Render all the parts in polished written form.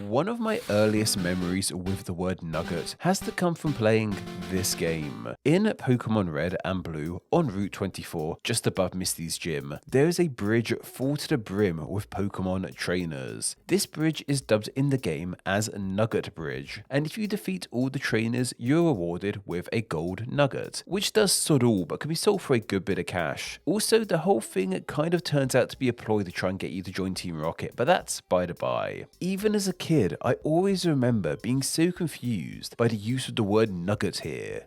One of my earliest memories with the word nugget has to come from playing this game. In Pokemon Red and Blue, on Route 24, just above Misty's gym, there is a bridge full to the brim with Pokemon trainers. This bridge is dubbed in the game as Nugget Bridge, and if you defeat all the trainers, you're rewarded with a gold nugget, which does sod all but can be sold for a good bit of cash. Also, the whole thing kind of turns out to be a ploy to try and get you to join Team Rocket, but that's by the by. Even as a kid, I always remember being so confused by the use of the word nugget here.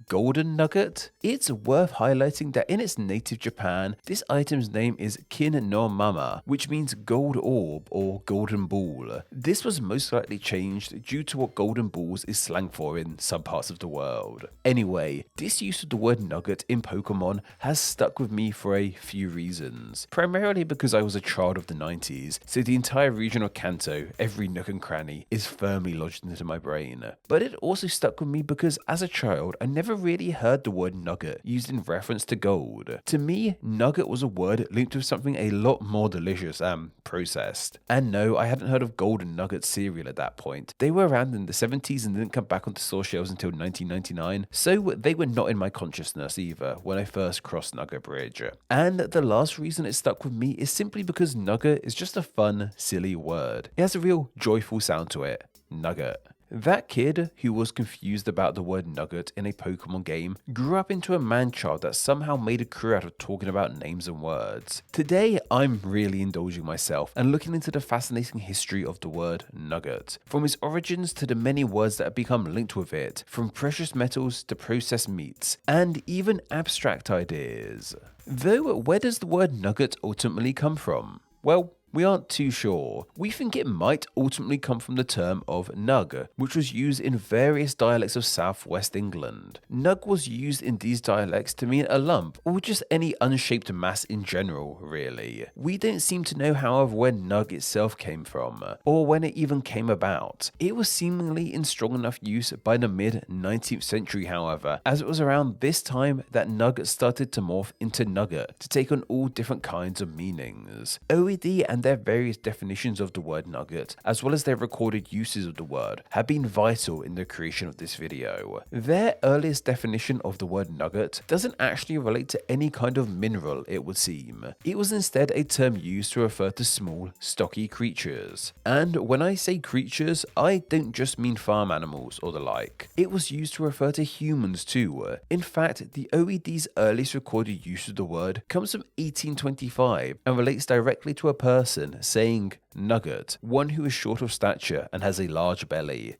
Golden nugget? It's worth highlighting that in its native Japan, this item's name is Kin no Mama, which means gold orb or golden ball. This was most likely changed due to what golden balls is slang for in some parts of the world. Anyway, this use of the word nugget in Pokemon has stuck with me for a few reasons. Primarily because I was a child of the 90s, so the entire region of Kanto, every nook and cranny, is firmly lodged into my brain. But it also stuck with me because as a child, I never really heard the word nugget used in reference to gold. To me, nugget was a word linked with something a lot more delicious and processed. And no, I hadn't heard of golden nugget cereal at that point. They were around in the 70s and didn't come back onto store shelves until 1999, so they were not in my consciousness either when I first crossed Nugget Bridge. And the last reason it stuck with me is simply because nugget is just a fun, silly word. It has a real joyful sound to it. Nugget. That kid who was confused about the word nugget in a Pokemon game grew up into a man-child that somehow made a career out of talking about names and words. Today, I'm really indulging myself and looking into the fascinating history of the word nugget, from its origins to the many words that have become linked with it, from precious metals to processed meats, and even abstract ideas. Though, where does the word nugget ultimately come from? Well, we aren't too sure. We think it might ultimately come from the term of nug, which was used in various dialects of southwest England. Nug was used in these dialects to mean a lump, or just any unshaped mass in general, really. We don't seem to know, however, where nug itself came from, or when it even came about. It was seemingly in strong enough use by the mid-19th century, however, as it was around this time that nug started to morph into nugget, to take on all different kinds of meanings. OED and their various definitions of the word nugget, as well as their recorded uses of the word, have been vital in the creation of this video. Their earliest definition of the word nugget doesn't actually relate to any kind of mineral, it would seem. It was instead a term used to refer to small, stocky creatures. And when I say creatures, I don't just mean farm animals or the like. It was used to refer to humans too. In fact, the OED's earliest recorded use of the word comes from 1825 and relates directly to a person saying nugget, one who is short of stature and has a large belly.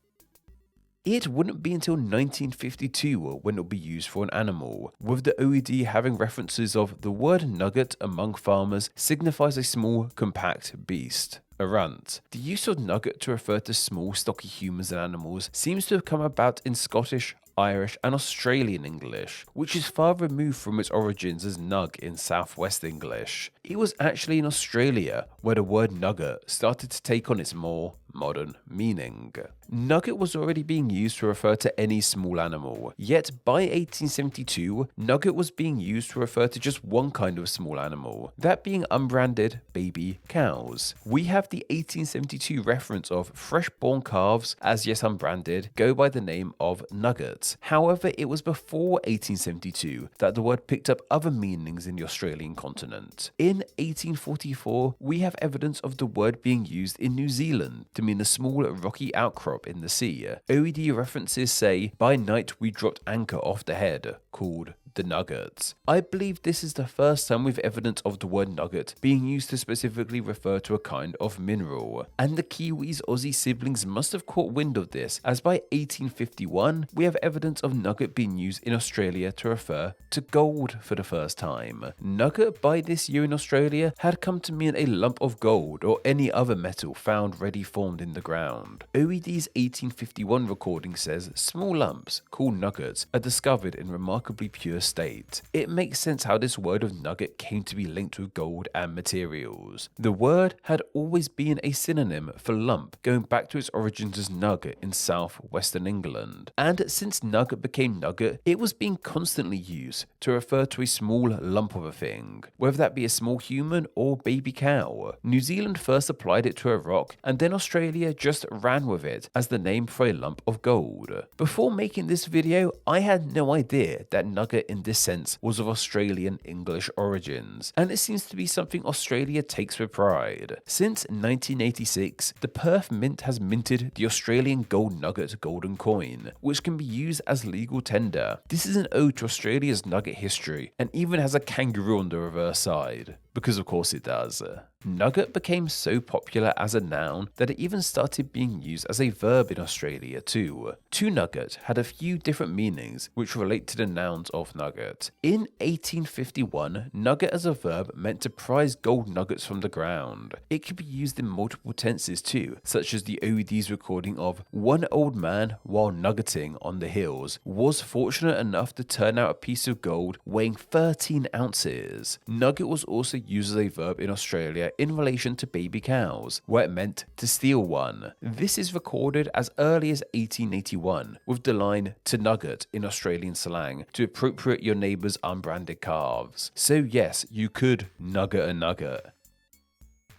It wouldn't be until 1952 when it would be used for an animal, with the OED having references of the word nugget among farmers signifies a small, compact beast. A runt. The use of nugget to refer to small, stocky humans and animals seems to have come about in Scottish, Irish and Australian English, which is far removed from its origins as nug in southwest English. It was actually in Australia where the word nugget started to take on its more modern meaning. Nugget was already being used to refer to any small animal, yet by 1872, nugget was being used to refer to just one kind of small animal, that being unbranded baby cows. We have the 1872 reference of fresh-born calves, as yet unbranded, go by the name of nuggets. However, it was before 1872 that the word picked up other meanings in the Australian continent. In 1844, we have evidence of the word being used in New Zealand to mean a small rocky outcrop in the sea. OED references say, "By night we dropped anchor off the head," called the nuggets. I believe this is the first time we've evidence of the word nugget being used to specifically refer to a kind of mineral. And the Kiwis' Aussie siblings must have caught wind of this, as by 1851, we have evidence of nugget being used in Australia to refer to gold for the first time. Nugget by this year in Australia had come to mean a lump of gold or any other metal found ready formed in the ground. OED's 1851 recording says small lumps, called nuggets, are discovered in remarkably pure pure state. It makes sense how this word of nugget came to be linked with gold and materials. The word had always been a synonym for lump, going back to its origins as nugget in southwestern England. And since nugget became nugget, it was being constantly used to refer to a small lump of a thing, whether that be a small human or baby cow. New Zealand first applied it to a rock, and then Australia just ran with it as the name for a lump of gold. Before making this video, I had no idea that nugget in this sense was of Australian English origins, and it seems to be something Australia takes with pride. Since 1986, the Perth Mint has minted the Australian gold nugget golden coin, which can be used as legal tender. This is an ode to Australia's nugget history, and even has a kangaroo on the reverse side. Because of course it does. Nugget became so popular as a noun that it even started being used as a verb in Australia too. To nugget had a few different meanings which relate to the nouns of nugget. In 1851, nugget as a verb meant to prize gold nuggets from the ground. It could be used in multiple tenses too, such as the OED's recording of one old man while nuggeting on the hills was fortunate enough to turn out a piece of gold weighing 13 ounces. Nugget was also used as a verb in Australia in relation to baby cows, where it meant to steal one. This is recorded as early as 1881, with the line to nugget in Australian slang to appropriate your neighbour's unbranded calves. So yes, you could nugget a nugget.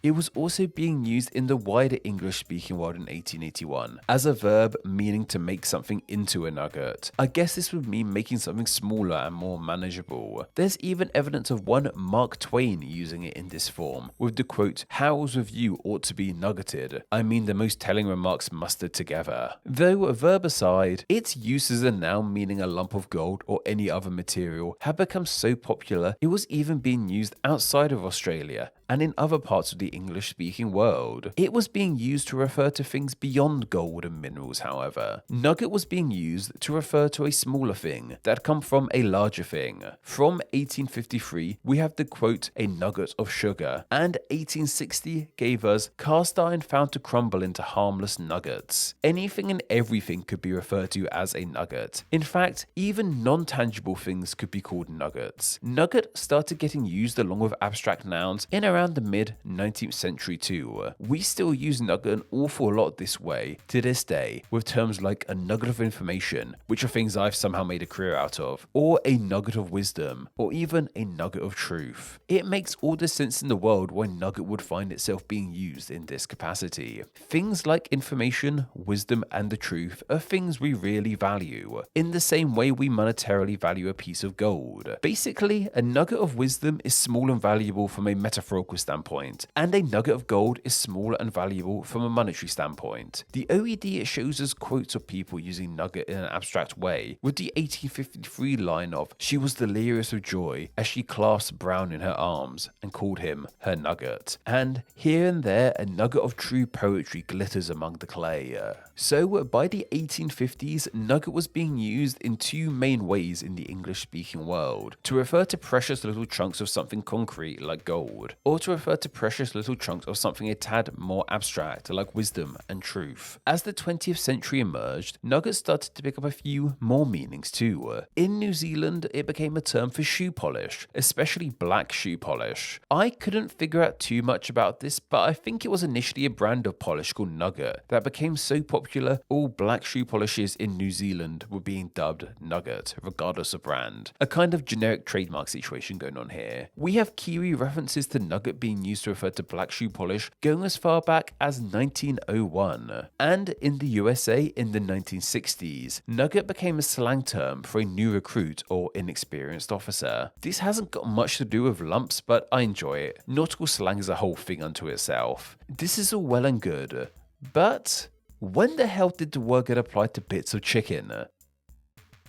It was also being used in the wider English-speaking world in 1881 as a verb meaning to make something into a nugget. I guess this would mean making something smaller and more manageable. There's even evidence of one Mark Twain using it in this form, with the quote, "How's with you ought to be nuggeted. I mean the most telling remarks mustered together." Though a verb aside, its use as a noun meaning a lump of gold or any other material had become so popular it was even being used outside of Australia and in other parts of the English-speaking world. It was being used to refer to things beyond gold and minerals, however. Nugget was being used to refer to a smaller thing that had come from a larger thing. From 1853, we have the quote, "a nugget of sugar," and 1860 gave us cast iron found to crumble into harmless nuggets. Anything and everything could be referred to as a nugget. In fact, even non-tangible things could be called nuggets. Nugget started getting used along with abstract nouns in around the mid-19th century too. We still use nugget an awful lot this way to this day, with terms like a nugget of information, which are things I've somehow made a career out of, or a nugget of wisdom, or even a nugget of truth. It makes all the sense in the world why nugget would find itself being used in this capacity. Things like information, wisdom, and the truth are things we really value, in the same way we monetarily value a piece of gold. Basically, a nugget of wisdom is small and valuable from a metaphorical standpoint, and a nugget of gold is small and valuable from a monetary standpoint. The OED shows us quotes of people using nugget in an abstract way, with the 1853 line of, "She was delirious with joy as she clasped Brown in her arms and called him her nugget," and here and there a nugget of true poetry glitters among the clay. So by the 1850s, nugget was being used in two main ways in the English-speaking world, to refer to precious little chunks of something concrete like gold, or to refer to precious little chunks of something a tad more abstract like wisdom and truth. As the 20th century emerged, nuggets started to pick up a few more meanings too. In New Zealand, it became a term for shoe polish, especially black shoe polish. I couldn't figure out too much about this, but I think it was initially a brand of polish called Nugget that became so popular all black shoe polishes in New Zealand were being dubbed Nugget, regardless of brand. A kind of generic trademark situation going on here. We have Kiwi references to Nugget being used to refer to black shoe polish going as far back as 1901. And in the USA in the 1960s, Nugget became a slang term for a new recruit or inexperienced officer. This hasn't got much to do with lumps, but I enjoy it. Nautical slang is a whole thing unto itself. This is all well and good, but when the hell did the word get applied to bits of chicken?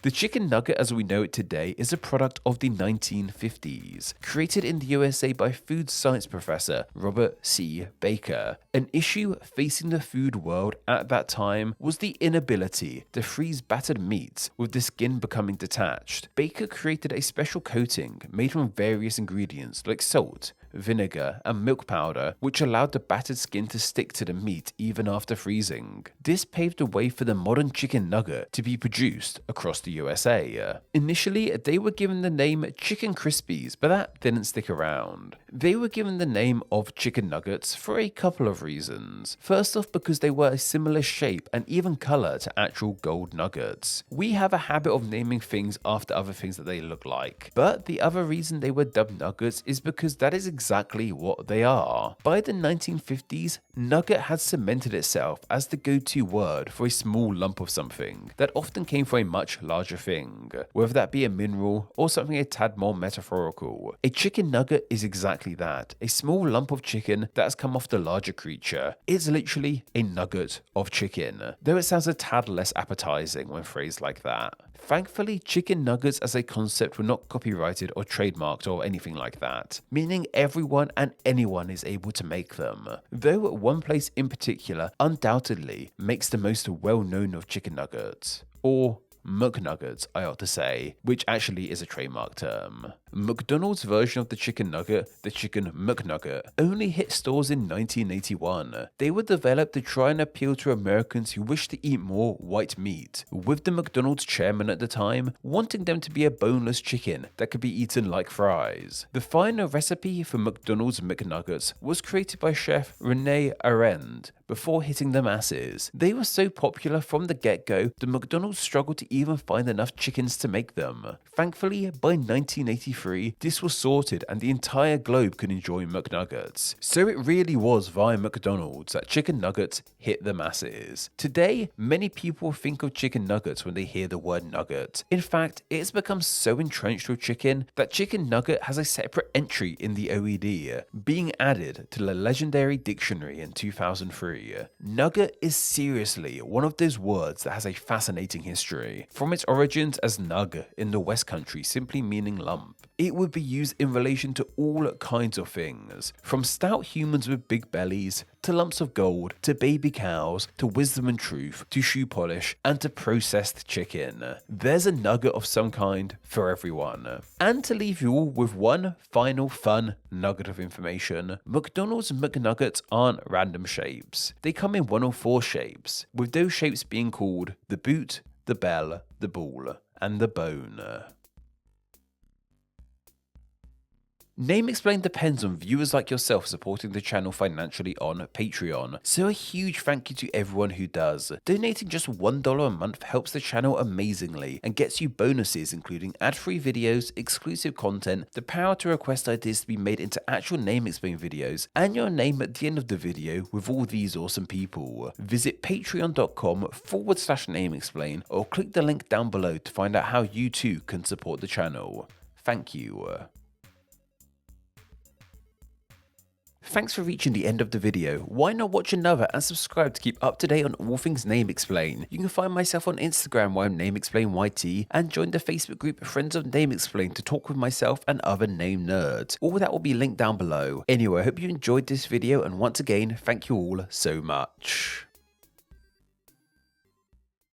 The chicken nugget as we know it today is a product of the 1950s, created in the USA by food science professor Robert C. Baker. An issue facing the food world at that time was the inability to freeze battered meats with the skin becoming detached. Baker created a special coating made from various ingredients like salt, vinegar, and milk powder, which allowed the battered skin to stick to the meat even after freezing. This paved the way for the modern chicken nugget to be produced across the USA. Initially, they were given the name Chicken Krispies, but that didn't stick around. They were given the name of chicken nuggets for a couple of reasons. First off, because they were a similar shape and even color to actual gold nuggets. We have a habit of naming things after other things that they look like. But the other reason they were dubbed nuggets is because that is exactly what they are. By the 1950s, nugget had cemented itself as the go-to word for a small lump of something that often came from a much larger thing, whether that be a mineral or something a tad more metaphorical. A chicken nugget is exactly that, a small lump of chicken that has come off the larger creature. It's literally a nugget of chicken, though it sounds a tad less appetizing when phrased like that. Thankfully, chicken nuggets as a concept were not copyrighted or trademarked or anything like that, meaning everyone and anyone is able to make them. Though one place in particular undoubtedly makes the most well-known of chicken nuggets, or McNuggets, I ought to say, which actually is a trademark term. McDonald's version of the chicken nugget, the chicken McNugget, only hit stores in 1981. They were developed to try and appeal to Americans who wish to eat more white meat, with the McDonald's chairman at the time wanting them to be a boneless chicken that could be eaten like fries. The final recipe for McDonald's McNuggets was created by chef Rene Arend before hitting the masses. They were so popular from the get-go, the McDonald's struggled to even find enough chickens to make them. Thankfully, by 1983, this was sorted and the entire globe could enjoy McNuggets. So it really was via McDonald's that chicken nuggets hit the masses. Today, many people think of chicken nuggets when they hear the word nugget. In fact, it's become so entrenched with chicken that chicken nugget has a separate entry in the OED, being added to the legendary dictionary in 2003. Nugget is seriously one of those words that has a fascinating history. From its origins as nug in the West Country, simply meaning lump, it would be used in relation to all kinds of things, from stout humans with big bellies, to lumps of gold, to baby cows, to wisdom and truth, to shoe polish, and to processed chicken. There's a nugget of some kind for everyone. And to leave you all with one final fun nugget of information, McDonald's McNuggets aren't random shapes. They come in one of four shapes, with those shapes being called the boot, the bell, the ball, and the bone. Name Explained depends on viewers like yourself supporting the channel financially on Patreon, so a huge thank you to everyone who does. Donating just $1 a month helps the channel amazingly and gets you bonuses including ad-free videos, exclusive content, the power to request ideas to be made into actual Name Explained videos, and your name at the end of the video with all these awesome people. Visit patreon.com/NameExplain or click the link down below to find out how you too can support the channel. Thank you. Thanks for reaching the end of the video. Why not watch another and subscribe to keep up to date on all things Name Explain. You can find myself on Instagram where I'm NameExplainYT and join the Facebook group Friends of Name Explain to talk with myself and other name nerds. All that will be linked down below. Anyway, I hope you enjoyed this video and once again, thank you all so much.